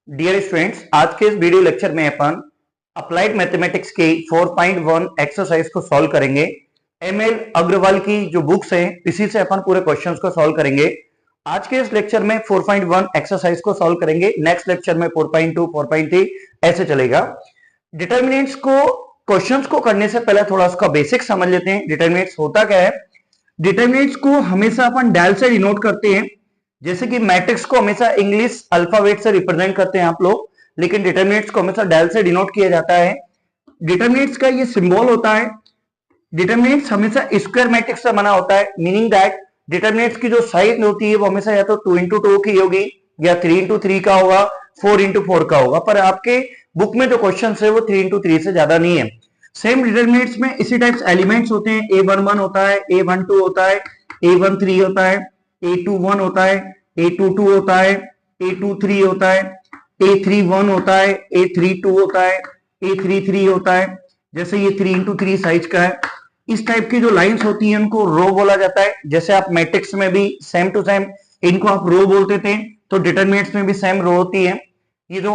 Dear students, आज के इस वीडियो लेक्चर में अपन अप्लाइड मैथमेटिक्स के 4.1 एक्सरसाइज को सॉल्व करेंगे। एमएल अग्रवाल की जो बुक्स हैं इसी से अपन पूरे क्वेश्चंस को सॉल्व करेंगे। आज के इस लेक्चर में 4.1 एक्सरसाइज को सॉल्व करेंगे। नेक्स्ट लेक्चर में 4.2 4.3 ऐसे चलेगा। डिटर्मिनेंट्स को क्वेश्चंस को करने से पहले थोड़ा उसका बेसिक समझ लेते हैं। डिटर्मिनेंट्स होता क्या है? डिटर्मिनेंट्स को हमेशा अपन डेल से डिनोट करते हैं। जैसे कि मैट्रिक्स को हमेशा इंग्लिश अल्फाबेट से रिप्रेजेंट करते हैं आप लोग, लेकिन डिटर्मिनेंट्स को हमेशा डेल से डिनोट किया जाता है। डिटर्मिनेंट्स का ये सिंबल होता है। डिटर्मिनेंट्स हमेशा स्क्वायर मैट्रिक्स से बना होता है, मीनिंग दैट डिटर्मिनेंट्स की जो साइज होती है वो हमेशा या तो 2x2 की होगी या 3x3 का होगा, 4x4 का होगा। पर आपके बुक में जो क्वेश्चन है वो 3x3 से ज्यादा नहीं है। सेम डिटर्मिनेंट्स में इसी टाइप्स एलिमेंट्स होते हैं। a11 होता है, a12 होता है, a13 होता है, a21 होता है, a22 होता है, a23 होता है, a31 होता है, a32 होता है, a33 होता है। जैसे ये 3x3 साइज का है। इस टाइप की जो लाइंस होती हैं उनको रो बोला जाता है। जैसे आप मैट्रिक्स में भी सेम टू सेम इनको आप रो बोलते थे, तो डिटर्मिनेंट्स में भी सेम रो होती है। ये जो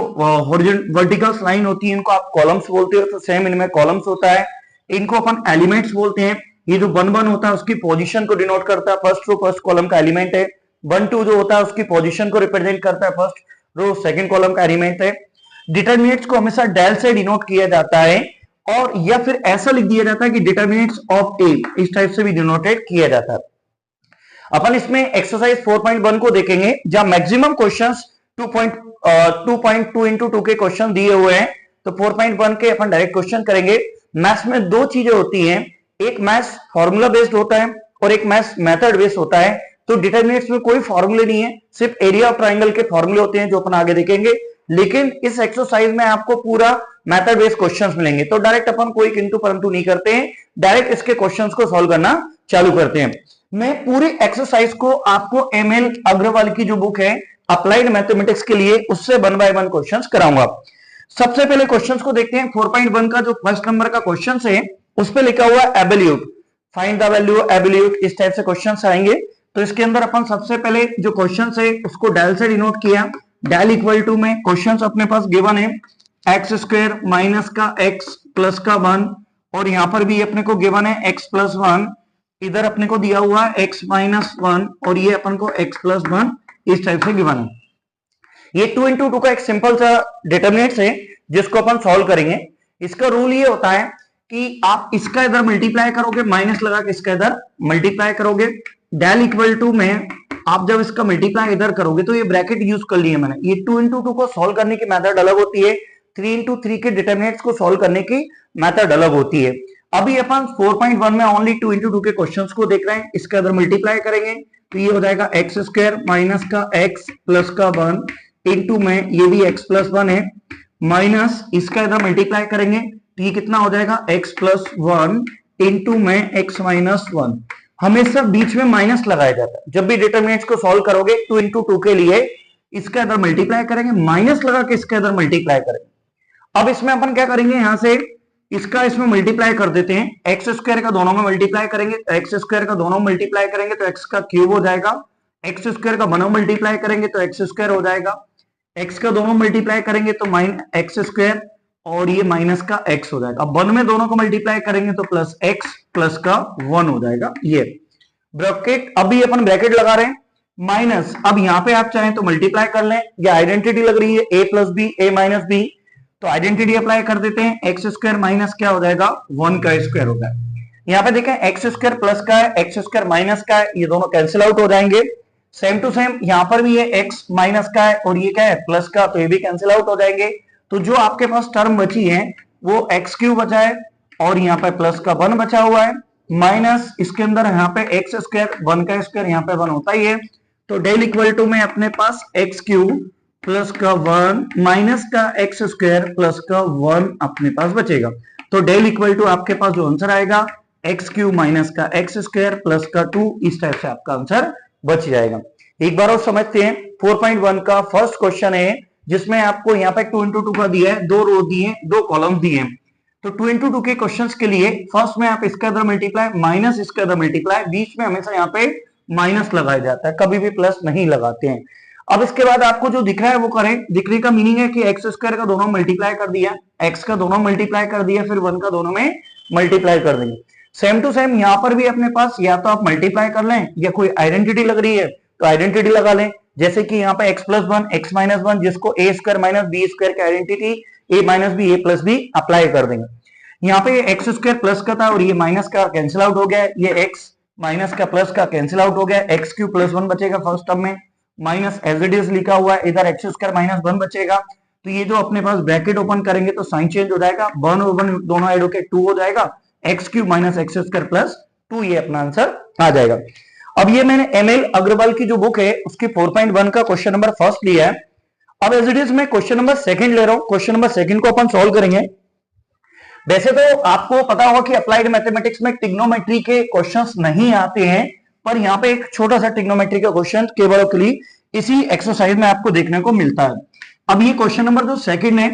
वर्टिकल लाइन होती है इनको आप कॉलम्स बोलते हो, तो सेम इनमें कॉलम्स होता है। इनको अपन एलिमेंट्स बोलते हैं। ये जो 1 1 होता है उसकी पोजीशन को डिनोट करता है, फर्स्ट रो फर्स्ट कॉलम का एलिमेंट है। 1 2 जो होता है उसकी पोजीशन को रिप्रेजेंट करता है, फर्स्ट रो सेकंड कॉलम का एलिमेंट है। डिटर्मिनेंट्स को हमेशा डेल से डिनोट किया जाता है, और या फिर ऐसा लिख दिया जाता है कि डिटर्मिनेंट्स ऑफ ए, इस टाइप से भी डिनोटेड किया जाता है। अपन इसमें एक्सरसाइज 4.1 को देखेंगे, जहां मैक्सिमम क्वेश्चंस 2.2 इंटू 2 के क्वेश्चन दिए हुए हैं। तो 4.1 के अपन डायरेक्ट क्वेश्चन करेंगे। मैथ्स में दो चीजें होती हैं, एक मैथ्स फॉर्मूला बेस्ड होता है और एक मैथ्स मेथड बेस्ड होता है। तो डिटर्मिनेंट्स में कोई फॉर्मूले नहीं है, सिर्फ एरिया ऑफ ट्राइंगल के फॉर्मूले होते हैं जो अपन आगे देखेंगे। लेकिन इस एक्सरसाइज में आपको पूरा मेथड बेस्ड क्वेश्चंस मिलेंगे। तो डायरेक्ट अपन कोई किंतु परंतु नहीं करते हैं, डायरेक्ट इसके क्वेश्चंस को सॉल्व करना चालू करते हैं। मैं पूरी एक्सरसाइज को आपको एमएल अग्रवाल की जो बुक है अप्लाइड मैथमेटिक्स के लिए, उससे 1 बाय 1 क्वेश्चंस कराऊंगा। सबसे पहले क्वेश्चंस को देखते हैं। 4.1 का जो फर्स्ट नंबर का क्वेश्चन है उस पे लिखा हुआ है absolute, find the value absolute, इस टाइप से क्वेश्चंस आएंगे। तो इसके अंदर अपन सबसे पहले जो क्वेश्चन है उसको डेल से डिनोट किया। डेल इक्वल टू में क्वेश्चंस अपने पास गिवन है एक्स स्क्वायर माइनस का एक्स प्लस का 1, और यहां पर भी अपने को गिवन है एक्स प्लस 1, इधर अपने को दिया हुआ है एक्स माइनस 1, और ये अपन को एक्स प्लस 1 इस टाइप से गिवन है। ये 2 इंटू 2 का एक सिंपल सा डिटर्मिनेंट्स है जिसको अपन सॉल्व करेंगे। इसका रूल ये होता है कि आप इसका इधर मल्टीप्लाई करोगे, माइनस लगा के इसका इधर मल्टीप्लाई करोगे। डेल इक्वल टू में आप जब इसका मल्टीप्लाई इधर करोगे तो ये ब्रैकेट यूज कर लिया मैंने। ये 2 इंटू 2 को सॉल्व करने की मेथड अलग होती है, 3 इंटू 3 के डिटर्मिनेंट्स को सॉल्व करने की मेथड अलग होती है। अभी अपन 4.1 में ओनली 2 इंटू 2 के क्वेश्चंस को देख रहे हैं। इसके अंदर मल्टीप्लाई करेंगे तो ये हो जाएगा एक्स स्क्वायर माइनस का एक्स प्लस का 1 इंटू में ये भी एक्स प्लस 1 है, माइनस इसका इधर मल्टीप्लाई करेंगे तो ये कितना हो जाएगा एक्स प्लस 1 इंटू में एक्स माइनस 1। हमेशा बीच में माइनस लगाया जाता है। जब भी डिटर्मिनेंट्स को सॉल्व करोगे 2 इंटू 2 के लिए इसका इधर मल्टीप्लाई करेंगे, माइनस लगा के इसका इधर मल्टीप्लाई करेंगे। अब इसमें अपन क्या करेंगे, यहां से इसका इसमें मल्टीप्लाई कर देते हैं। एक्स स्क्वायर का दोनों में मल्टीप्लाई करेंगे, एक्स स्क्वायर का दोनों मल्टीप्लाई करेंगे तो एक्स का क्यूब हो जाएगा। एक्स स्क्वायर का दोनों मल्टीप्लाई करेंगे तो एक्स स्क्वायर हो जाएगा। एक्स का दोनों मल्टीप्लाई करेंगे तो एक्स स्क्वायर, और ये माइनस का एक्स हो जाएगा। अब 1 में दोनों को मल्टीप्लाई करेंगे तो प्लस एक्स प्लस का 1 हो जाएगा। ये ब्रैकेट, अभी अपन ब्रैकेट लगा रहे हैं माइनस। अब यहाँ पे आप चाहें तो मल्टीप्लाई कर लें, या आइडेंटिटी लग रही है ए प्लस बी ए माइनस बी, तो आइडेंटिटी अप्लाई कर देते हैं। एक्स स्क्वायर माइनस क्या हो जाएगा 1 का स्क्वायर होगा। यहाँ पे देखें एक्स स्क्वायर प्लस का है, एक्स स्क्वायर माइनस का है, ये दोनों कैंसिल आउट हो जाएंगे। सेम टू सेम यहाँ पर भी ये एक्स माइनस का है और ये क्या है प्लस का, तो ये भी कैंसिल आउट हो जाएंगे। तो जो आपके पास टर्म बची है वो एक्स क्यूब बचा है, और यहाँ पे प्लस का 1 बचा हुआ है, माइनस इसके अंदर यहाँ पे एक्स स्क्वायर 1 का स्क्वायर यहाँ पे 1 होता ही है। तो डेल इक्वल टू में अपने पास एक्स क्यूब प्लस का 1 माइनस का एक्स स्क्वायर प्लस का 1 अपने पास बचेगा। तो डेल इक्वल टू आपके पास जो आंसर आएगा एक्स क्यूब माइनस का एक्स स्क्वायर प्लस का 2, इस टाइप से आपका आंसर बच जाएगा। एक बार और समझते हैं। 4.1 का फर्स्ट क्वेश्चन है जिसमें आपको यहाँ पे 2 इंटू 2 का दिया है, 2 रो दिए, 2 कॉलम दिए। तो 2 इंटू 2 के क्वेश्चंस के लिए फर्स्ट में आप इसका इधर मल्टीप्लाई माइनस इसका इधर मल्टीप्लाई, बीच में हमेशा यहाँ पे माइनस लगाया जाता है, कभी भी प्लस नहीं लगाते हैं। अब इसके बाद आपको जो दिख रहा है वो करें। दिखने का मीनिंग है कि एक्स स्क्वायर का दोनों मल्टीप्लाई कर दिया, एक्स का दोनों मल्टीप्लाई कर दिया, फिर 1 का दोनों में मल्टीप्लाई कर देंगे। सेम टू सेम यहां पर भी अपने पास या तो आप मल्टीप्लाई कर लें या कोई आइडेंटिटी लग रही है तो आइडेंटिटी लगा लें। जैसे कि यहाँ पे x plus one x minus one, जिसको ए स्क्वायर माइनस बी स्क्वायर की आइडेंटिटी ए माइनस बी ए प्लस बी अप्लाई कर देंगे। यहाँ पे एक्स स्क्वायर प्लस का था और ये माइनस का कैंसिल आउट हो गया, ये एक्स माइनस का प्लस का कैंसिल आउट हो गया, एक्स क्यू प्लस वन बचेगा फर्स्ट टर्म में, माइनस एज इट इज लिखा हुआ है, इधर एक्स स्क्वायर माइनस वन बचेगा। तो ये जो अपने पास ब्रैकेट ओपन करेंगे तो साइन चेंज हो जाएगा, वन और वन दोनों ऐड होकर 2 हो जाएगा, x Q minus x square plus 2, ये अपना आंसर आ जाएगा। अब ये मैंने एमएल अग्रवाल की जो बुक है उसकी 4.1 का क्वेश्चन नंबर फर्स्ट लिया है। अब एज इट इज मैं क्वेश्चन नंबर सेकंड ले रहा हूं। क्वेश्चन नंबर सेकंड को अपन सॉल्व करेंगे। वैसे तो आपको पता होगा कि अप्लाइड मैथमेटिक्स में ट्रिग्नोमेट्री के क्वेश्चंस नहीं आते हैं, पर यहाँ पे एक छोटा सा ट्रिग्नोमेट्री का क्वेश्चन केवल के लिए इसी एक्सरसाइज में आपको देखने को मिलता है। अब ये क्वेश्चन नंबर जो सेकंड है,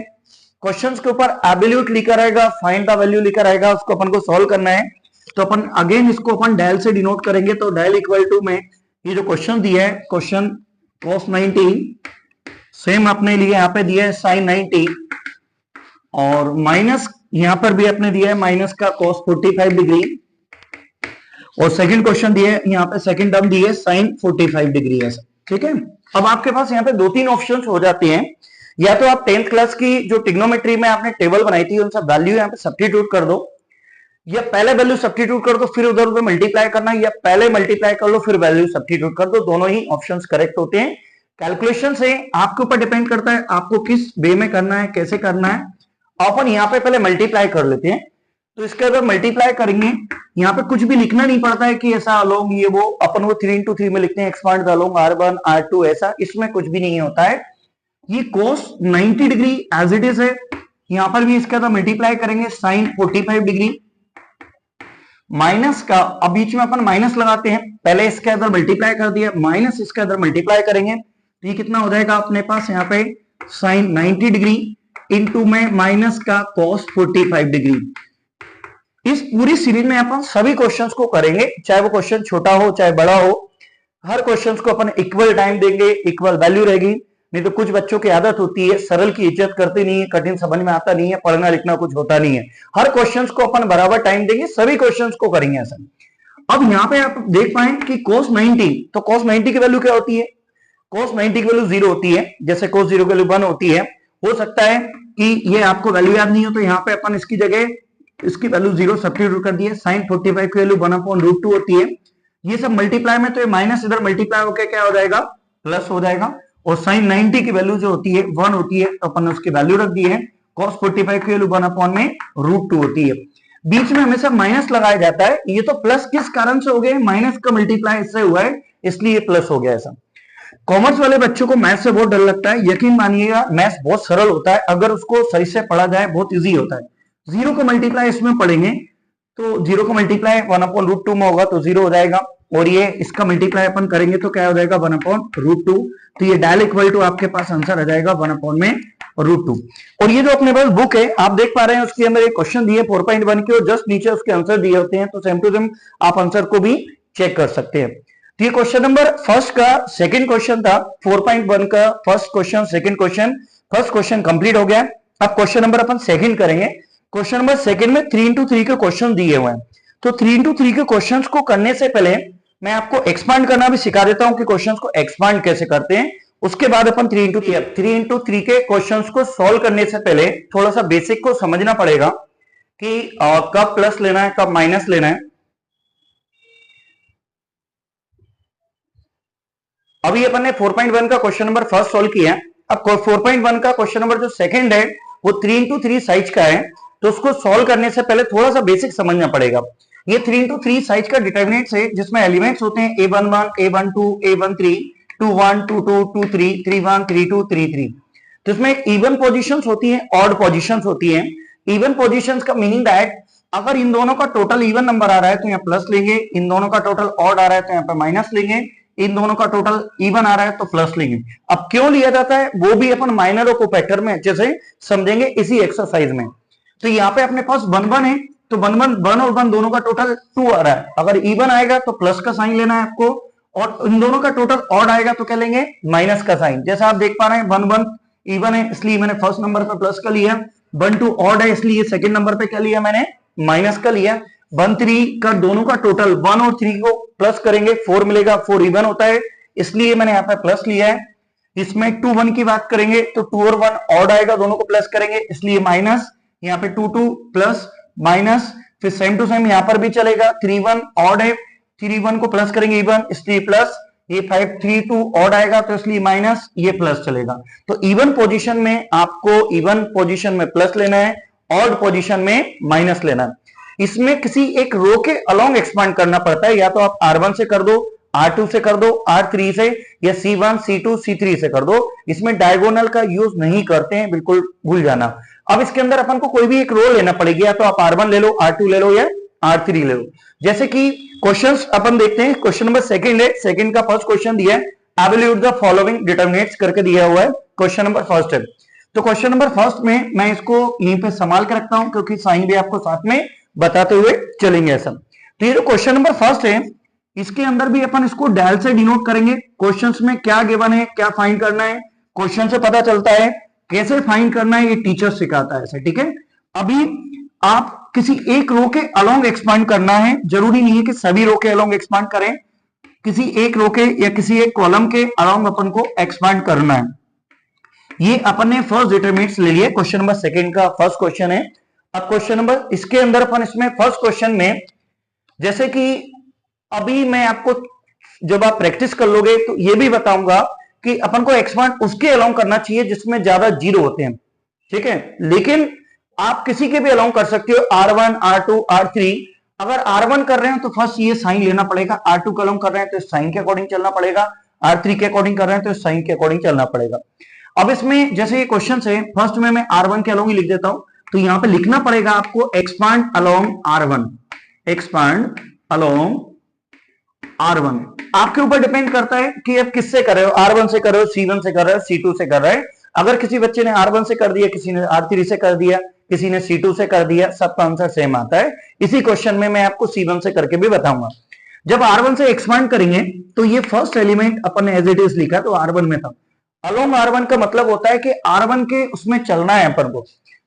क्वेश्चंस के ऊपर एब्सोल्यूट लिखा रहेगा, फाइंड द वैल्यू लिखा रहेगा, उसको अपन को सॉल्व करना है। तो अपन अगेन इसको अपन डेल से डिनोट करेंगे। तो डेल इक्वल टू में ये जो क्वेश्चन दिया है, क्वेश्चन cos 90 सेम अपने लिए यहाँ पे दिया है sin 90 और माइनस यहां पर भी आपने दिया है माइनस का cos 45 डिग्री और सेकंड क्वेश्चन दिया है यहाँ पे सेकंड टर्म दी है sin 45 डिग्री है। ठीक है, अब आपके पास यहाँ पे 2-3 ऑप्शंस हो जाते हैं। या तो आप 10th क्लास की जो ट्रिग्नोमेट्री में आपने टेबल बनाई थी उन सब वैल्यू यहाँ पे सब्स्टिट्यूट कर दो, या पहले वैल्यू सब्स्टिट्यूट कर दो फिर उधर उधर मल्टीप्लाई करना, या पहले मल्टीप्लाई कर लो फिर वैल्यू सब्स्टिट्यूट कर दो। दोनों ही ऑप्शंस करेक्ट होते हैं। कैलकुलेशन से आपके ऊपर डिपेंड करता है आपको किस वे में करना है, कैसे करना है। अपन यहाँ पे पहले मल्टीप्लाई कर लेते हैं। तो इसके अगर मल्टीप्लाई करेंगे, यहाँ पे कुछ भी लिखना नहीं पड़ता है कि ऐसा अलोंग ये वो, अपन वो 3 into 3 में लिखते हैं एक्सपांड अलोंग R1 R2, ऐसा इसमें कुछ भी नहीं होता है। ये cos 90 degree as it is है। यहाँ पर भी इसके अंदर मल्टीप्लाई करेंगे sin 45 डिग्री माइनस का, अब बीच में अपन माइनस लगाते हैं, पहले इसके अंदर मल्टीप्लाई कर दिया माइनस इसके अंदर मल्टीप्लाई करेंगे तो ये कितना हो जाएगा अपने पास यहाँ पे sin 90 डिग्री इंटू में माइनस का cos 45 डिग्री। इस पूरी सीरीज में अपन सभी क्वेश्चंस को करेंगे, चाहे वो क्वेश्चन छोटा हो चाहे बड़ा हो, हर क्वेश्चंस को अपन इक्वल टाइम देंगे, इक्वल वैल्यू रहेगी। नहीं तो कुछ बच्चों की आदत होती है सरल की इज्जत करते नहीं है, कठिन समझ में आता नहीं है, पढ़ना लिखना कुछ होता नहीं है। हर क्वेश्चंस को अपन बराबर टाइम देंगे, सभी क्वेश्चंस को करेंगे ऐसा। अब यहाँ पे आप देख पाए कि cos 90, तो cos 90 की वैल्यू क्या होती है? cos 90 की वैल्यू 0 होती है, जैसे cos 0 की वैल्यू 1 होती है। हो सकता है कि ये आपको वैल्यू याद नहीं हो, तो यहाँ पे अपन इसकी जगह इसकी वैल्यू 0 सब्स्टिट्यूट कर दिए। sin 45 की वैल्यू 1/√2 होती है। ये सब मल्टीप्लाई में तो ये माइनस इधर मल्टीप्लाई होकर क्या हो जाएगा, प्लस हो जाएगा। और sin 90 की वैल्यू जो होती है 1 होती है, तो अपन उसकी वैल्यू रख दी है। cos 45 की वैल्यू 1/√2 होती है। बीच में हमेशा माइनस लगाया जाता है। ये तो प्लस किस कारण से हो गया, माइनस का मल्टीप्लाई इससे हुआ है इसलिए प्लस हो गया ऐसा। कॉमर्स वाले बच्चों को मैथ से बहुत डर लगता है, यकीन मानिएगा मैथ बहुत सरल होता है, अगर उसको सही से पढ़ा जाए बहुत इजी होता है। 0 को मल्टीप्लाई इसमें पढ़ेंगे तो 0 को मल्टीप्लाई 1/√2 में होगा तो 0 हो जाएगा, और ये इसका मल्टीप्लाई अपन करेंगे तो क्या हो जाएगा 1/√2। तो ये डायल इक्वल टू आपके पास आंसर आ जाएगा 1/√2। और ये जो अपने पास बुक है आप देख पा रहे हैं, उसके अंदर एक क्वेश्चन दिए 4.1 के और जस्ट नीचे उसके आंसर दिए होते हैं, तो सेम टू सेम आप आंसर को भी चेक कर सकते हैं। तो ये क्वेश्चन नंबर फर्स्ट का सेकंड क्वेश्चन था, 4.1 का first question second question, first question complete हो गया। अब क्वेश्चन नंबर अपन सेकंड करेंगे। क्वेश्चन नंबर सेकंड में 3 into 3 के क्वेश्चन दिए हुए हैं। तो 3 into 3 के क्वेश्चंस को करने से पहले मैं आपको एक्सपांड करना भी सिखा देता हूं कि क्वेश्चंस को एक्सपांड कैसे करते हैं। उसके बाद अपन 3 into 3 के क्वेश्चंस को सॉल्व करने से पहले थोड़ा सा बेसिक को समझना पड़ेगा कि कब प्लस लेना है कब माइनस लेना है। अभी अपन ने 4.1 का क्वेश्चन नंबर फर्स्ट सॉल्व किया है। अब 4.1 का क्वेश्चन नंबर जो सेकंड है वो 3 into 3 साइज का है, तो उसको सॉल्व करने से पहले थोड़ा सा बेसिक समझना पड़ेगा। ये 3 into 3 साइज का डिटरमिनेंट्स है जिसमें एलिमेंट्स होते हैं a11 a12 a13 21 22 23 31 32 33। तो इसमें इवन पोजीशंस होती हैं, ऑड पोजीशंस होती हैं। इवन पोजीशंस का मीनिंग दैट अगर इन दोनों का टोटल इवन नंबर आ रहा है तो यहाँ प्लस लेंगे, इन दोनों का टोटल ऑड आ रहा है तो यहाँ पे माइनस लेंगे, इन दोनों का टोटल इवन आ रहा है तो प्लस लेंगे। अब क्यों लिया जाता है वो भी अपन माइनर और कोफैक्टर में अच्छे से समझेंगे इसी एक्सरसाइज में। तो यहाँ पे अपने पास 1 1 है, तो 1 1 1 और 1 दोनों का टोटल 2 आ रहा है। अगर इवन आएगा तो प्लस का साइन लेना है आपको, और इन दोनों का टोटल ऑड आएगा तो क्या लेंगे, माइनस का साइन। जैसा आप देख पा रहे हैं 1 1 इवन है इसलिए मैंने फर्स्ट नंबर पे प्लस का लिया, 1 2 ऑड है इसलिए सेकंड नंबर पे क्या लिया मैंने, माइनस का लिया। 1 3 का दोनों का टोटल 1 और 3 को प्लस करेंगे 4 मिलेगा, 4 इवन होता है इसलिए मैंने यहाँ पे प्लस लिया है। इसमें 2 1 की बात करेंगे तो 2 और 1 ऑड आएगा, दोनों को प्लस करेंगे इसलिए माइनस, यहाँ पे 2 2 प्लस माइनस, फिर सेम टू सेम यहां पर भी चलेगा। 3 1 ऑड है, 3 1 को प्लस करेंगे इवन इसलिए प्लस, ये 5 3 2 ऑड आएगा तो इसलिए माइनस, ये प्लस चलेगा। तो इवन पोजीशन में आपको इवन पोजीशन में प्लस लेना है, ऑड पोजीशन में माइनस लेना है। इसमें किसी एक रो के अलोंग एक्सपांड करना पड़ता है, या तो आप R1 से कर दो, R2 से कर दो, R3 से, या C1 C2 C3 से कर दो। इसमें डायगोनल का यूज नहीं करते हैं, बिल्कुल भूल जाना। अब इसके अंदर अपन को कोई भी एक रो लेना पड़ेगी, या तो आप R1 ले लो, R2 ले लो या R3 ले लो। जैसे कि क्वेश्चंस अपन देखते हैं, क्वेश्चन नंबर सेकंड है, सेकंड का फर्स्ट क्वेश्चन दिया है, एवल्यूट द फॉलोइंग डिटरमिनेंट्स करके दिया हुआ है, क्वेश्चन नंबर फर्स्ट है। तो क्वेश्चन नंबर फर्स्ट में मैं इसको यहीं पे संभाल के रखता हूं क्योंकि साइन भी आपको साथ में बताते हुए चलेंगे ऐसा। तो ये जो क्वेश्चन नंबर फर्स्ट है इसके अंदर भी अपन इसको डेल से डिनोट करेंगे। क्वेश्चंस में क्या गिवन है, क्या फाइंड करना है, क्वेश्चन से पता चलता है, कैसे फाइंड करना है ये टीचर सिखाता है ऐसे, ठीक है। अभी आप किसी एक रो के अलोंग एक्सपांड करना है, जरूरी नहीं है कि सभी रो के अलोंग एक्सपांड करें, किसी एक रो के या किसी एक कॉलम के अलोंग अपन को एक्सपांड करना है। ये अपन ने फर्स्ट डिटरमिनेंट्स ले लिए, क्वेश्चन नंबर सेकंड का फर्स्ट क्वेश्चन है। अब क्वेश्चन नंबर इसके अंदर अपन इसमें फर्स्ट क्वेश्चन में, जैसे कि अभी मैं आपको जब आप प्रैक्टिस कर लोगे तो ये भी बताऊंगा कि अपन को एक्सपांड उसके अलोंग करना चाहिए जिसमें ज्यादा जीरो होते हैं, ठीक है। लेकिन आप किसी के भी अलोंग कर सकते हो, R1 R2 R3। अगर R1 कर रहे हैं तो फर्स्ट ये साइन लेना पड़ेगा, R2 का अलोंग कर रहे हैं तो साइन के अकॉर्डिंग चलना पड़ेगा, R3 के अकॉर्डिंग कर रहे हैं तो साइन के अकॉर्डिंग चलना पड़ेगा। अब इसमें जैसे ये क्वेश्चन है, फर्स्ट में मैं R1 के अलोंग ही लिख देता हूं, तो यहां पे लिखना पड़ेगा आपको expand along R1, expand along R1। आपके ऊपर डिपेंड करता है कि आप किससे कर रहे हो, R1 से कर रहे हो, C1 से कर रहे हो, C2 से कर रहे हो। अगर किसी बच्चे ने R1 से कर दिया, किसी ने R3 से कर दिया, किसी ने C2 से कर दिया, सबका आंसर सेम आता है। इसी क्वेश्चन में मैं आपको C1 से करके भी बताऊंगा। जब R1 से एक्सपांड करेंगे तो ये फर्स्ट एलिमेंट अपन ने एज इट इज लिखा तो R1 में था। अलोंग R1 का मतलब होता है कि R1 के उसमें चलना है अपन को,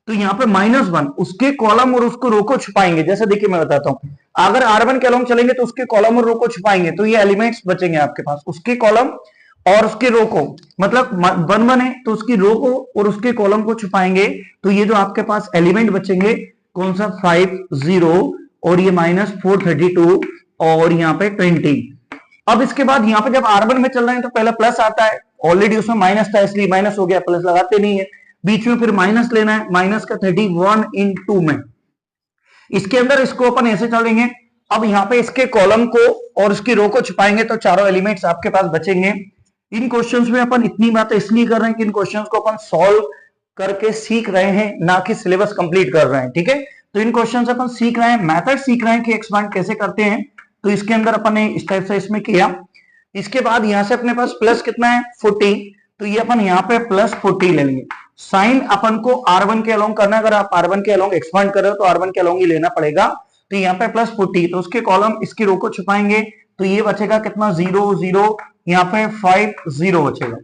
तो यहाँ पे -1 उसके कॉलम और उसको रो को छुपाएंगे। जैसे देखिए मैं बताता हूं, अगर R1 के अलोंग चलेंगे तो उसके कॉलम और रो को छुपाएंगे, तो ये एलिमेंट्स बचेंगे आपके पास, उसके कॉलम और उसके रो को, मतलब 1 1 है तो उसकी रो को और उसके कॉलम को छुपाएंगे, तो ये जो आपके पास एलिमेंट बचेंगे कौन सा, 5 0 और ये -432 और यहाँ पे 20। अब इसके बाद यहाँ पे जब R1 में चल रहे हैं तो पहला प्लस आता है, ऑलरेडी उसमें माइनस था इसलिए माइनस हो गया, प्लस लगाते नहीं है। बीच में फिर माइनस लेना है, माइनस का 31 इन 2 में, इसके अंदर इसको अपन ऐसे चलेंगे। अब यहाँ पे इसके कॉलम को और इसकी रो को छुपाएंगे तो चारों एलिमेंट्स आपके पास बचेंगे। इन क्वेश्चंस में अपन इतनी बातें इसलिए कर रहे हैं कि इन क्वेश्चंस को अपन सॉल्व करके सीख रहे हैं, ना कि सिलेबस कंप्लीट कर रहे हैं, ठीक है। तो इन क्वेश्चन से अपन सीख रहे हैं, मेथड सीख रहे हैं कि एक्सपांड कैसे करते हैं। तो इसके अंदर अपन ने इस टाइप से इसमें किया। इसके बाद यहां से अपने पास प्लस कितना है 40, तो ये अपन यहाँ पे +40 ले लेंगे। साइन अपन को R1 के अलोंग करना है, अगर आप R1 के अलोंग एक्सपांड कर रहे हो तो R1 के अलोंग ही लेना पड़ेगा। तो यहाँ पे +40, तो उसके कॉलम इसकी रो को छुपाएंगे, तो ये बचेगा कितना 0 0, यहाँ पे 5 0 बचेगा।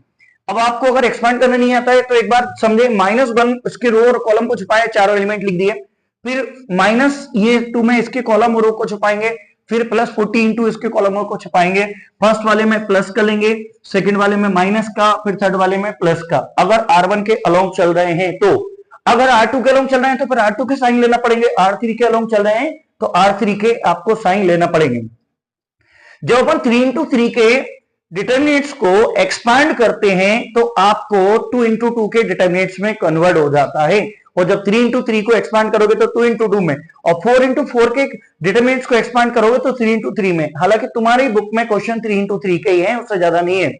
अब आपको अगर एक्सपांड करना नहीं आता है तो एक बार समझे, -1 इसके रो और कॉलम को छुपाए, चारों एलिमेंट लिख दिए, फिर माइनस ये 2 में इसके कॉलम और रो को छुपाएंगे, फिर +40 इंटू इसके कॉलम को छुपाएंगे। फर्स्ट वाले में प्लस का लेंगे, सेकंड वाले में माइनस का, फिर थर्ड वाले में प्लस का। अगर R1 के अलोंग चल रहे हैं तो, अगर R2 के अलोंग चल रहे हैं तो फिर R2 के साइन लेना पड़ेंगे, R3 के अलोंग चल रहे हैं तो R3 के आपको साइन लेना पड़ेंगे। जब अपन 3 into 3 के डिटरमिनेंट्स को एक्सपांड करते हैं तो आपको 2 into 2 के डिटरमिनेंट्स में कन्वर्ट हो जाता है, और जब 3 into 3 को एक्सपांड करोगे तो 2 into 2 में, और 4 into 4 के डिटरमिनेंट्स को एक्सपांड करोगे तो 3 into 3 में। हालांकि तुम्हारी बुक में क्वेश्चन 3 into 3 के ही है, उससे ज्यादा नहीं है।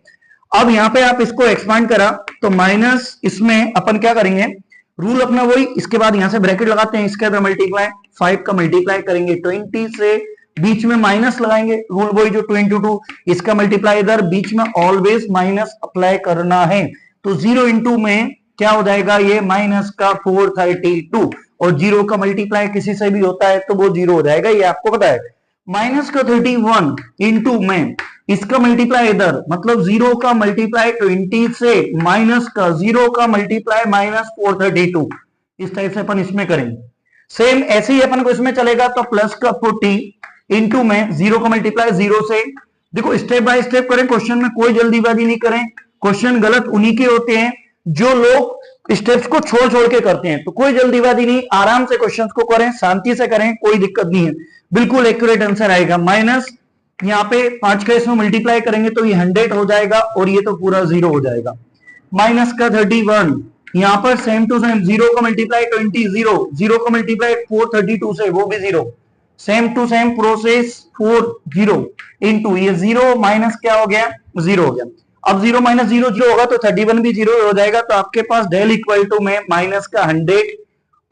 अब यहाँ पे आप इसको एक्सपांड करा तो माइनस, इसमें अपन क्या करेंगे, रूल अपना वही, इसके बाद यहां से ब्रैकेट लगाते हैं, इसके अंदर मल्टीप्लाई 5 का मल्टीप्लाई करेंगे 20 से, बीच में माइनस लगाएंगे, रूल वही जो 2 into 2, इसका मल्टीप्लाई इधर, बीच में ऑलवेज माइनस अप्लाई करना है। तो 0 into में क्या हो जाएगा, ये माइनस का 432, और 0 का मल्टीप्लाई किसी से भी होता है तो वो 0 हो जाएगा, ये आपको पता है। माइनस का 31 इंटू में इसका मल्टीप्लाई इधर, मतलब 0 का मल्टीप्लाई 20 से, माइनस का 0 का मल्टीप्लाई माइनस 432, इस टाइप से अपन इसमें करेंगे। सेम ऐसे ही अपन को इसमें चलेगा, तो प्लस का 40 इंटू में 0 का मल्टीप्लाई 0 से। देखो स्टेप बाय स्टेप करें, क्वेश्चन में कोई जल्दीबाजी नहीं करें। क्वेश्चन गलत उन्हीं के होते हैं जो लोग स्टेप्स को छोड़ छोड़ के करते हैं, तो कोई जल्दीबाजी नहीं, आराम से क्वेश्चंस को करें, शांति से करें, कोई दिक्कत नहीं है, बिल्कुल एक्यूरेट आंसर आएगा। माइनस यहाँ पे 5 का इसमें मल्टीप्लाई करेंगे तो ये 100 हो जाएगा और ये तो पूरा 0 हो जाएगा। माइनस का 31 यहाँ पर सेम टू सेम, 0 का मल्टीप्लाई 20, 0 का मल्टीप्लाई 432 से, वो भी 0, same to same process 40 into ये 0 माइनस क्या हो गया, 0 हो गया। अब 0 माइनस 0 जो होगा तो 31 भी 0 हो जाएगा, तो आपके पास डेल इक्वल टू में माइनस का 100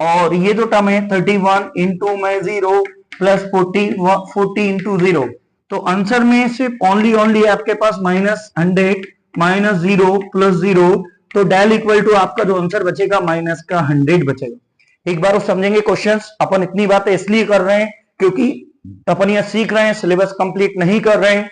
और ये जो टर्म है 31 इंटू में 0 प्लस 40 इंटू 0, तो आंसर में सिर्फ ओनली आपके पास माइनस 100 माइनस 0 प्लस 0, तो डेल इक्वल टू आपका जो आंसर बचेगा माइनस का 100 बचेगा। एक बार वो समझेंगे क्वेश्चंस, अपन इतनी बातें इसलिए कर रहे हैं क्योंकि अपन यह सीख रहे हैं, सिलेबस कंप्लीट नहीं कर रहे हैं,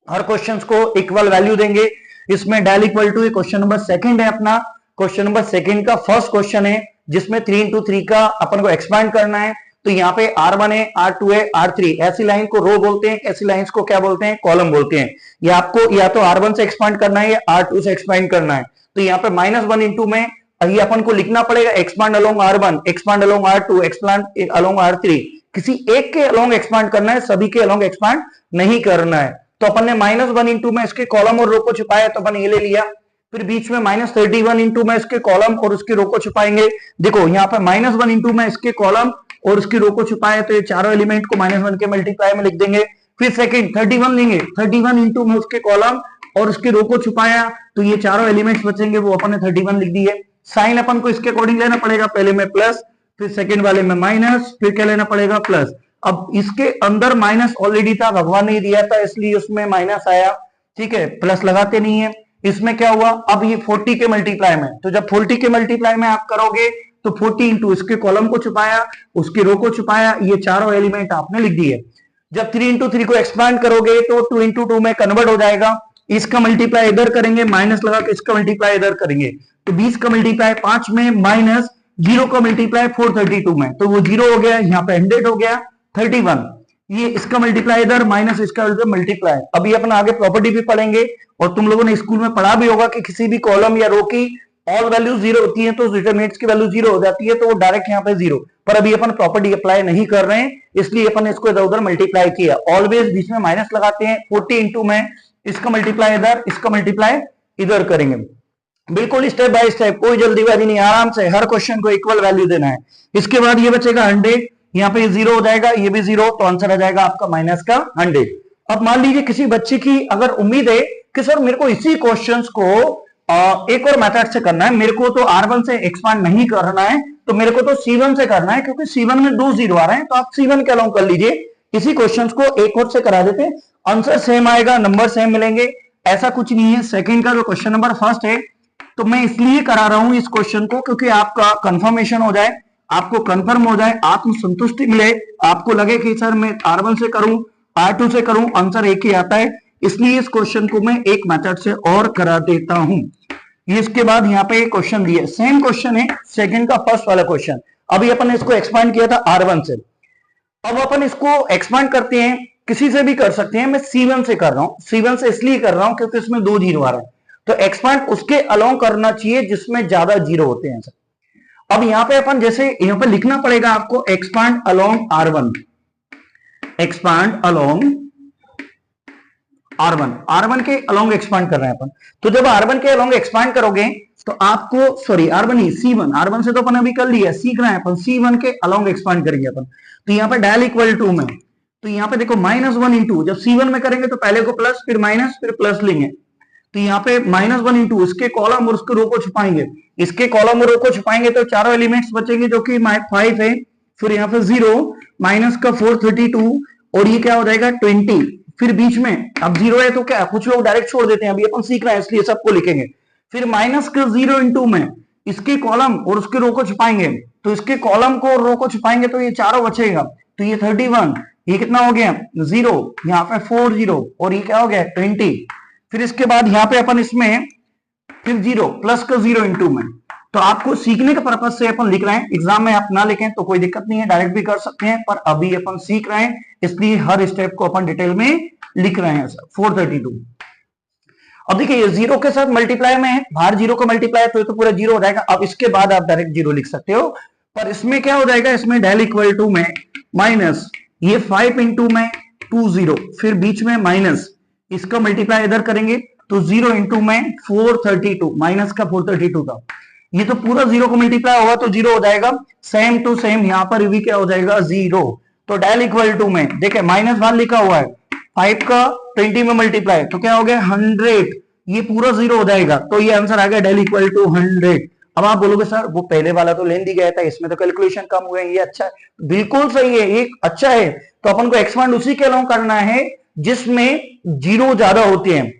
हर क्वेश्चंस को इक्वल वैल्यू देंगे। इसमें डेल equal to question number second है अपना, क्वेश्चन नंबर सेकंड का फर्स्ट क्वेश्चन है जिसमें 3 इंटू 3 का अपन को एक्सपांड करना है। तो यहाँ पे R1 है, R2 है, R3, ऐसी लाइन को रो बोलते हैं, ऐसी लाइंस को क्या बोलते हैं, कॉलम बोलते हैं। ये आपको या तो R1 से एक्सपांड करना है या R2 से एक्सपांड करना है। तो यहाँ पे -1 इंटू में ये अपन को लिखना पड़ेगा expand along R1, expand along R2, expand along R3, किसी एक के अलोंग एक्सपांड करना है, सभी के अलोंग एक्सपांड नहीं करना है। तो अपन ने -1 इंटू में इसके कॉलम और रो को छुपाया, तो अपन ये ले लिया। फिर बीच में -31 इंटू में इसके कॉलम और उसके रो को छुपाएंगे। देखो यहाँ पे -1 इंटू में इसके कॉलम और उसकी रो को छुपाया, तो ये चारों एलिमेंट को -1 के मल्टीप्लाई में लिख देंगे। फिर सेकंड 31 लेंगे, 31 इंटू में उसके कॉलम और उसके रो को छुपाया, तो ये चारों एलिमेंट्स बचेंगे, वो अपन ने 31 लिख दिए। साइन अपन को इसके अकॉर्डिंग लेना पड़ेगा, पहले में प्लस, फिर सेकंड वाले में माइनस, फिर क्या लेना पड़ेगा, प्लस। अब इसके अंदर माइनस ऑलरेडी था, भगवान ने दिया था इसलिए उसमें माइनस आया, ठीक है, प्लस लगाते नहीं है। इसमें क्या हुआ, अब ये 40 के मल्टीप्लाई में, तो जब 40 के मल्टीप्लाई में आप करोगे तो 40 इंटू इसके कॉलम को छुपाया, उसके रो को छुपाया, ये चारों एलिमेंट आपने लिख दिए। जब 3 इंटू 3 को एक्सपांड करोगे तो 2 इंटू 2 में कन्वर्ट हो जाएगा। इसका मल्टीप्लाई इधर करेंगे, माइनस लगा के इसका मल्टीप्लाई इधर करेंगे, तो 20 का मल्टीप्लाई 5 में माइनस 0 का मल्टीप्लाई 432 में, तो वो 0 हो गया, यहाँ पे 100 हो गया 31, ये इसका मल्टीप्लाई इधर माइनस इसका मल्टीप्लाई। अभी अपन आगे प्रॉपर्टी भी पढ़ेंगे और तुम लोगों ने स्कूल में पढ़ा भी होगा कि किसी भी कॉलम या रो की ऑल वैल्यू 0 होती है तो डिटरमिनेंट्स की वैल्यू 0 हो जाती है, तो वो डायरेक्ट यहाँ पे 0, पर अभी अपन प्रॉपर्टी अप्लाई नहीं कर रहे हैं इसलिए अपन इसको इधर उधर मल्टीप्लाई किया। ऑलवेज बीच में माइनस लगाते हैं, 40 इंटू में इसका मल्टीप्लाई इधर, इसका मल्टीप्लाई इधर करेंगे, बिल्कुल स्टेप बाय स्टेप, कोई जल्दीबाजी नहीं, आराम से हर क्वेश्चन को इक्वल वैल्यू देना है। इसके बाद ये बचेगा 100, यहाँ पे 0 हो जाएगा, ये भी 0, तो आंसर आ जाएगा आपका माइनस का 100। अब मान लीजिए किसी बच्चे की अगर उम्मीद है कि सर मेरे को इसी क्वेश्चंस को एक और मेथड से करना है, मेरे को तो R1 से एक्सपांड नहीं करना है, तो मेरे को तो C1 से करना है, क्योंकि C1 में 2 0 आ रहे हैं, तो आप C1 के अलोंग कर लीजिए। इसी क्वेश्चंस को एक और से करा देते हैं, आंसर सेम आएगा, नंबर सेम मिलेंगे, ऐसा कुछ नहीं है। सेकंड का जो क्वेश्चन नंबर फर्स्ट है, तो मैं इसलिए करा रहा हूं इस क्वेश्चन को क्योंकि आपका कंफर्मेशन हो जाए, आपको कंफर्म हो जाए, आत्मसंतुष्टि मिले, आपको लगे कि सर मैं R1 से करूं, R2 से करूं, आंसर एक ही आता है, इसलिए इस क्वेश्चन को मैं एक मेथड से और करा देता हूं। इसके बाद यहाँ पे क्वेश्चन दिया, सेम क्वेश्चन है सेकंड का फर्स्ट वाला क्वेश्चन, अभी अपन ने इसको एक्सपांड किया था R1 से, अब अपन इसको एक्सपांड करते हैं, किसी से भी कर सकते हैं, मैं C1 से कर रहा हूं, C1 से इसलिए कर रहा हूं क्योंकि इसमें 2 0 आ रहे हैं, तो एक्सपांड उसके अलोंग करना चाहिए जिसमें ज्यादा 0 होते हैं। अब यहाँ पे अपन जैसे यहाँ पे लिखना पड़ेगा आपको expand along R1, expand along R1 के अलोंग एक्सपांड कर रहे हैं अपन, तो जब R1 के अलोंग एक्सपांड करोगे तो आपको, सॉरी R1 ही C1 से तो अपन अभी कर लिया, सीख रहे हैं अपन, C1 के अलोंग एक्सपांड करेंगे अपन, तो यहाँ पे डायल इक्वल टू में, तो यहाँ पे देखो -1 इंटू, जब C1 में करेंगे तो पहले को प्लस फिर माइनस फिर प्लस लेंगे, तो यहाँ पे -1 इंटू इसके कॉलम और उसके रो को छुपाएंगे, इसके कॉलम और रो को छुपाएंगे तो चारों एलिमेंट्स बचेंगे जो कि 5 है, फिर यहाँ पे 0 माइनस का 432 और ये क्या हो जाएगा 20, फिर बीच में अब 0 है तो क्या, कुछ लोग डायरेक्ट छोड़ देते हैं, अभी अपन सीख रहे हैं इसलिए सबको लिखेंगे, फिर माइनस का 0 इंटू में इसके कॉलम और उसके रो को छुपाएंगे, तो इसके कॉलम को और रो को छुपाएंगे तो ये चारों बचेगा, तो ये 31, ये कितना हो गया 0, यहाँ पे 40 और ये क्या हो गया 20। फिर इसके बाद यहाँ पे अपन इसमें फिर 0 प्लस का 0 इंटू में। तो आपको सीखने के पर्पज से अपन लिख रहे हैं, एग्जाम में आप ना लिखें तो कोई दिक्कत नहीं है, डायरेक्ट भी कर सकते हैं, पर अभी अपन सीख रहे हैं इसलिए हर स्टेप को अपन डिटेल में लिख रहे हैं। 432 अब देखिए ये 0 के साथ मल्टीप्लाई में है, बाहर 0 को मल्टीप्लाई तो ये तो पूरा 0 हो जाएगा। अब इसके बाद आप डायरेक्ट 0 लिख सकते हो, पर इसमें क्या हो जाएगा, इसमें डेल इक्वल टू में माइनस ये 5 इंटू में 20, फिर बीच में माइनस, इसका मल्टीप्लाई इधर करेंगे तो 0 इंटू में 432 माइनस का 432 का, ये तो पूरा 0 को मल्टीप्लाई होगा तो 0 हो जाएगा। सेम टू सेम यहाँ पर भी क्या हो जाएगा 0। तो डेल इक्वल टू में देखिए माइनस 1 लिखा हुआ है, 5 का 20 में मल्टीप्लाई तो क्या हो गया 100, ये पूरा 0 हो जाएगा। तो ये आंसर आ गया डेल इक्वल टू 100। अब आप बोलोगे सर वो पहले वाला तो लेंदी गया था, इसमें तो कैलकुलेशन कम हुए, ये अच्छा है, बिल्कुल सही है, ये अच्छा है। तो अपन को एक्सपांड उसी के अलाउ करना है जिसमें 0 ज्यादा होते हैं,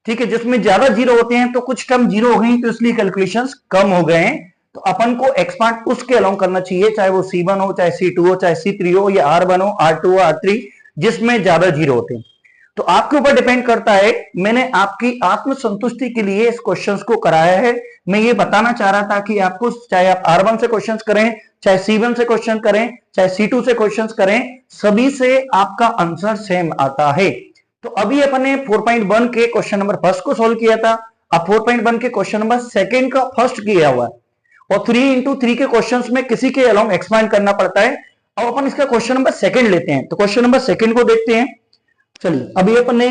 ठीक है, जिसमें ज्यादा 0 होते हैं तो कुछ टर्म 0 हो गई तो इसलिए कैलकुलेशंस कम हो गए हैं। तो अपन को एक्सपांड उसके अलाउ करना चाहिए, चाहे वो C1 हो, चाहे C2 हो, चाहे C3 हो, या R1 हो, R2 हो, R3, जिसमें ज्यादा 0 होते हैं। तो आपके ऊपर डिपेंड करता है। मैंने आपकी आत्मसंतुष्टि के लिए इस क्वेश्चंस को कराया है। मैं ये बताना चाह रहा था कि आपको चाहे आप R1 से क्वेश्चंस करें, चाहे C1 से क्वेश्चन करें, चाहे C2 से क्वेश्चंस करें, सभी से आपका आंसर सेम आता है। तो अभी अपन ने 4.1 के क्वेश्चन नंबर फर्स्ट को सोल्व किया था, अब 4.1 के क्वेश्चन नंबर सेकंड का फर्स्ट किया हुआ है, और 3 इंटू 3 के क्वेश्चंस में किसी के अलाउ एक्सपांड करना पड़ता है। अब अपन इसका क्वेश्चन नंबर सेकंड लेते हैं, तो क्वेश्चन नंबर सेकंड को देखते हैं। चलिए अभी अपन ने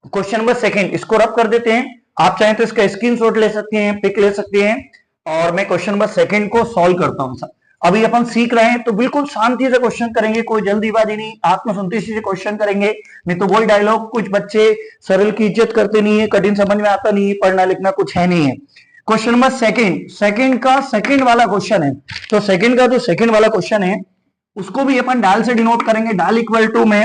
क्वेश्चन नंबर सेकंड इसको रब कर देते हैं, आप चाहें तो इसका स्क्रीनशॉट ले सकते हैं, पिक ले सकते हैं, और मैं क्वेश्चन नंबर सेकंड को सॉल्व करता हूं। सर अभी अपन सीख रहे हैं तो बिल्कुल शांति से क्वेश्चन करेंगे, कोई जल्दीबाजी नहीं, आत्मसंतुष्टि से क्वेश्चन करेंगे। नहीं तो वही डायलॉग, कुछ बच्चे सरल की इज्जत करते नहीं है, कठिन समझ में आता नहीं है, पढ़ना लिखना कुछ है नहीं है। क्वेश्चन नंबर सेकंड का सेकंड वाला क्वेश्चन है, तो सेकंड का जो सेकंड वाला क्वेश्चन है उसको भी अपन डाल से डिनोट करेंगे। डाल इक्वल टू में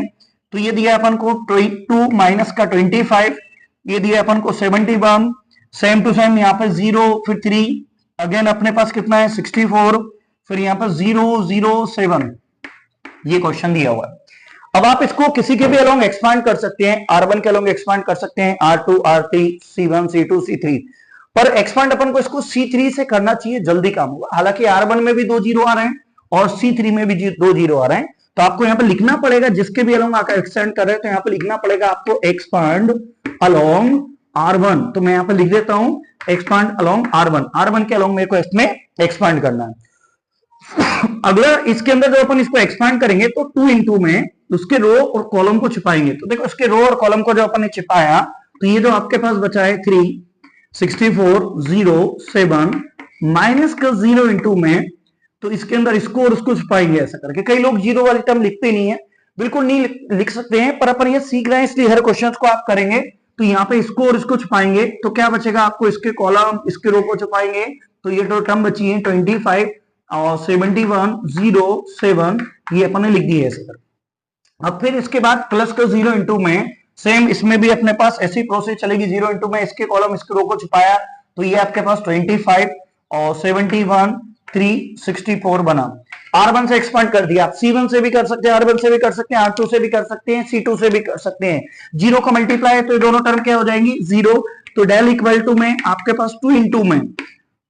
तो ये दिया अपन को 2 माइनस का 25, ये दिया अपन को 71, सेम टू सेम यहाँ पे 0, फिर 3, अगेन अपने पास कितना है 64, फिर यहाँ पर 007, ये क्वेश्चन दिया हुआ है। अब आप इसको किसी के भी अलोंग एक्सपांड कर सकते हैं, R1 के अलोंग एक्सपांड कर सकते हैं, R2, R3, C1, C2, C3, पर एक्सपांड अपन को इसको C3 से करना चाहिए, जल्दी काम होगा। हालांकि R1 में भी 2 0 आ रहे हैं और C3 में भी 2 0 आ रहे हैं, तो आपको यहाँ पे लिखना पड़ेगा, जिसके भी अलोंग आकर एक्सटेंड कर रहे हैं तो यहाँ पे लिखना पड़ेगा आपको एक्सपांड अलोंग R1। तो मैं यहाँ पे लिख देता हूं एक्सपांड अलोंग R1 के अलोंग मेरे को इसमें एक्सपांड करना है। अगला इसके अंदर जो अपन इसको एक्सपांड करेंगे तो 2 इंटू में उसके रो और कॉलम को छिपाएंगे। तो देखो उसके रो और कॉलम को जो अपन ने छिपाया तो ये जो आपके पास बचा है 3, 64, 0, 7 माइनस का 0 इंटू में, तो इसके अंदर इसको और उसको छिपाएंगे ऐसा करके। कई लोग 0 वाली टर्म लिखते नहीं है, बिल्कुल नहीं लिख सकते हैं, पर अपन ये सीख रहे हैं इसलिए हर क्वेश्चन को आप करेंगे। तो यहाँ पे इसको और इसको छिपाएंगे तो क्या बचेगा आपको, इसके कॉलम इसके रो को छिपाएंगे तो ये जो टर्म बची है 25 और 71, 0, 7, ये अपन ने लिख दी है ऐसे कर। अब फिर इसके बाद प्लस का 0 इंटू में, सेम इसमें भी अपने पास ऐसी प्रोसेस चलेगी, 0 इंटू में इसके कॉलम इसके रो को छिपाया तो ये आपके पास 25 और 71, 364 बना। R1 से एक्सपांड कर दिया, C1 से भी कर सकते हैं, R1 से भी कर सकते हैं, R2 से भी कर सकते हैं, C2 से भी कर सकते हैं। 0 का मल्टीप्लाई है तो ये दोनों टर्म क्या हो जाएंगी 0। तो डेल इक्वल टू में आपके पास 2 इंटू में,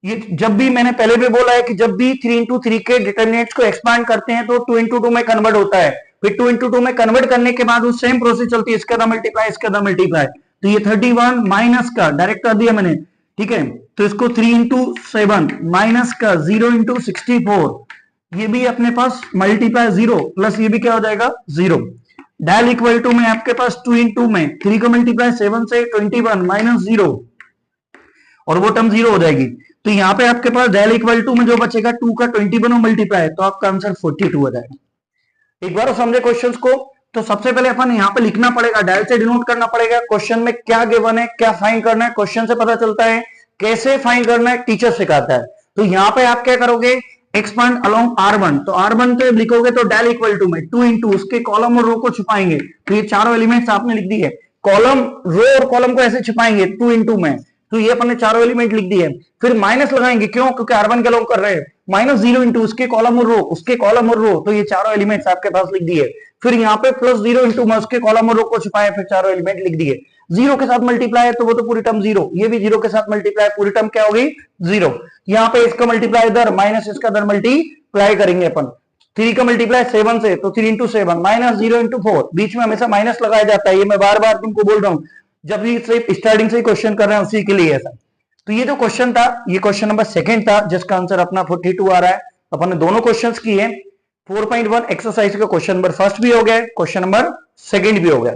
ये जब भी मैंने पहले भी बोला है कि जब भी 3 इंटू 3 के डिटरमिनेंट्स को एक्सपांड करते हैं तो 2 इंटू 2 में कन्वर्ट होता है, फिर 2 इंटू 2 में कन्वर्ट करने के बाद वो सेम प्रोसेस चलती है, इसका मल्टीप्लाई इसका मल्टीप्लाई। तो ये 31 माइनस का डायरेक्ट कर दिया मैंने, ठीक है, तो इसको 3 इंटू 7 माइनस का 0 इंटू 64, ये भी अपने पास मल्टीप्लाई 0 प्लस ये भी क्या हो जाएगा 0। डेल इक्वल टू में आपके पास 2 इंटू में 3 का मल्टीप्लाई 7 से 21 माइनस 0 और वो टर्म 0 हो जाएगी। तो यहाँ पे आपके पास डेल इक्वल टू में जो बचेगा 2 का 21 मल्टीप्लाई, तो आपका आंसर 42 हो जाएगा। एक बार समझे क्वेश्चंस को। तो सबसे पहले अपन यहाँ पे लिखना पड़ेगा, डेल से डिनोट करना पड़ेगा क्वेश्चन में क्या गिवन है, क्या फाइंड करना है, क्वेश्चन से पता चलता है, कैसे फाइंड करना है टीचर सिखाता है। तो यहाँ पे आप क्या करोगे, एक्सपांड अलोंग R1, तो R1 पे लिखोगे तो डेल इक्वल टू में 2 इंटू उसके कॉलम और रो को छिपाएंगे, तो ये चारों एलिमेंट्स आपने लिख दी है, कॉलम रो और कॉलम को ऐसे छिपाएंगे 2 इंटू में, तो ये अपन ने चारों एलिमेंट लिख दिए। फिर माइनस लगाएंगे, क्यों, क्योंकि R1 के अलोंग कर रहे हैं, -0 इंटू उसके कॉलम और रो, उसके कॉलम और रो, तो ये चारों एलिमेंट्स आपके पास लिख दिए। फिर यहाँ पे +0 इंटू मैं उसके कॉलम और रो को छुपाया, फिर चारों एलिमेंट लिख दिए। 0 के साथ मल्टीप्लाई है तो वो तो पूरी टर्म 0, ये भी 0 के साथ मल्टीप्लाई, पूरी टर्म क्या हो गई 0। यहाँ पे इसका मल्टीप्लाई इधर माइनस इसका इधर मल्टीप्लाई करेंगे अपन। 3 का मल्टीप्लाई 7 से, तो 3 इंटू 7 -0 इंटू 4, बीच में हमेशा माइनस लगाया जाता है, ये मैं बार बार तुमको बोल रहा हूँ, जब भी स्टार्टिंग से क्वेश्चन कर रहे हैं उसी के लिए ऐसा। तो ये जो क्वेश्चन था, ये क्वेश्चन नंबर 2 था, जिसका आंसर अपना 42 आ रहा है। अपन ने दोनों क्वेश्चंस किए, 4.1 एक्सरसाइज का क्वेश्चन नंबर 1 भी हो गया, क्वेश्चन नंबर 2 भी हो गया।